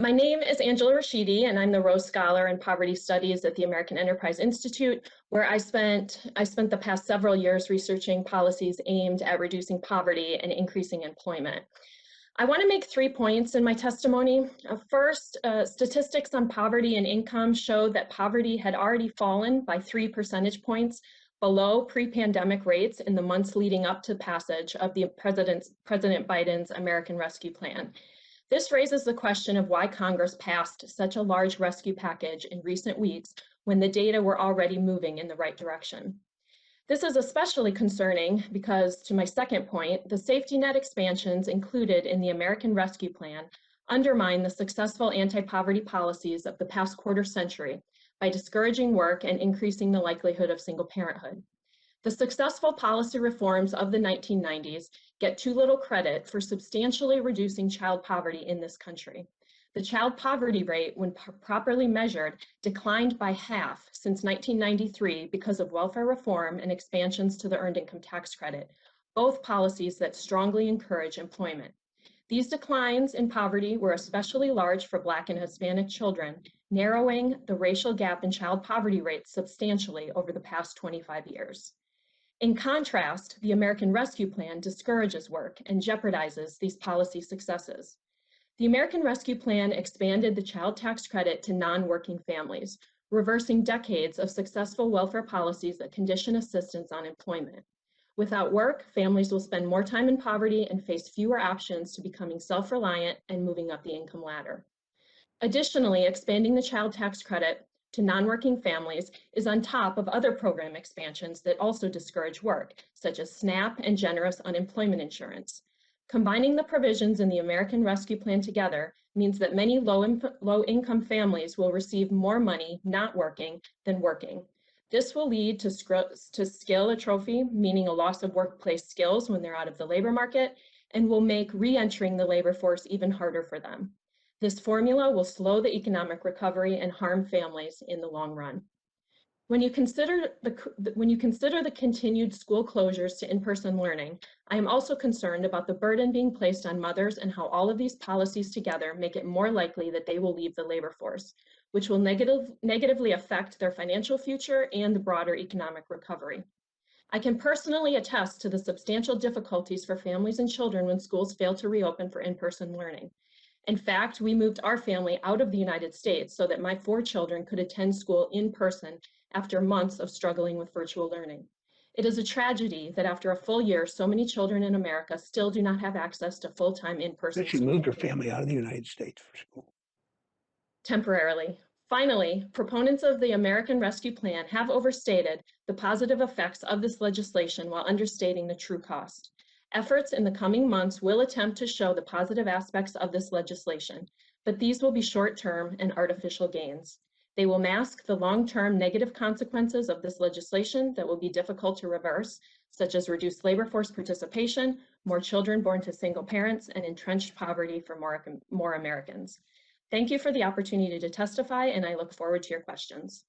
My name is Angela Rachidi, and I'm the Rose Scholar in Poverty Studies at the American Enterprise Institute, where I spent the past several years researching policies aimed at reducing poverty and increasing employment. I want to make 3 points in my testimony. First, statistics on poverty and income showed that poverty had already fallen by 3 percentage points below pre-pandemic rates in the months leading up to passage of the President Biden's American Rescue Plan. This raises the question of why Congress passed such a large rescue package in recent weeks when the data were already moving in the right direction. This is especially concerning because, to my second point, the safety net expansions included in the American Rescue Plan undermine the successful anti-poverty policies of the past quarter century by discouraging work and increasing the likelihood of single parenthood. The successful policy reforms of the 1990s get too little credit for substantially reducing child poverty in this country. The child poverty rate, when properly measured, declined by half since 1993 because of welfare reform and expansions to the Earned Income Tax Credit, both policies that strongly encourage employment. These declines in poverty were especially large for Black and Hispanic children, narrowing the racial gap in child poverty rates substantially over the past 25 years. In contrast, the American Rescue Plan discourages work and jeopardizes these policy successes. The American Rescue Plan expanded the child tax credit to non-working families, reversing decades of successful welfare policies that condition assistance on employment. Without work, families will spend more time in poverty and face fewer options to becoming self-reliant and moving up the income ladder. Additionally, expanding the child tax credit to non-working families is on top of other program expansions that also discourage work, such as SNAP and generous unemployment insurance. Combining the provisions in the American Rescue Plan together means that many low-income families will receive more money not working than working. This will lead to skill atrophy, meaning a loss of workplace skills when they're out of the labor market, and will make re-entering the labor force even harder for them. This formula will slow the economic recovery and harm families in the long run. When you consider the continued school closures to in-person learning, I am also concerned about the burden being placed on mothers and how all of these policies together make it more likely that they will leave the labor force, which will negatively affect their financial future and the broader economic recovery. I can personally attest to the substantial difficulties for families and children when schools fail to reopen for in-person learning. In fact, we moved our family out of the United States so that my 4 children could attend school in person after months of struggling with virtual learning. It is a tragedy that after a full year, so many children in America still do not have access to full-time in-person But you moved your family out of the United States for school. Temporarily. Finally, proponents of the American Rescue Plan have overstated the positive effects of this legislation while understating the true cost. Efforts in the coming months will attempt to show the positive aspects of this legislation, but these will be short-term and artificial gains. They will mask the long-term negative consequences of this legislation that will be difficult to reverse, such as reduced labor force participation, more children born to single parents, and entrenched poverty for more Americans. Thank you for the opportunity to testify, and I look forward to your questions.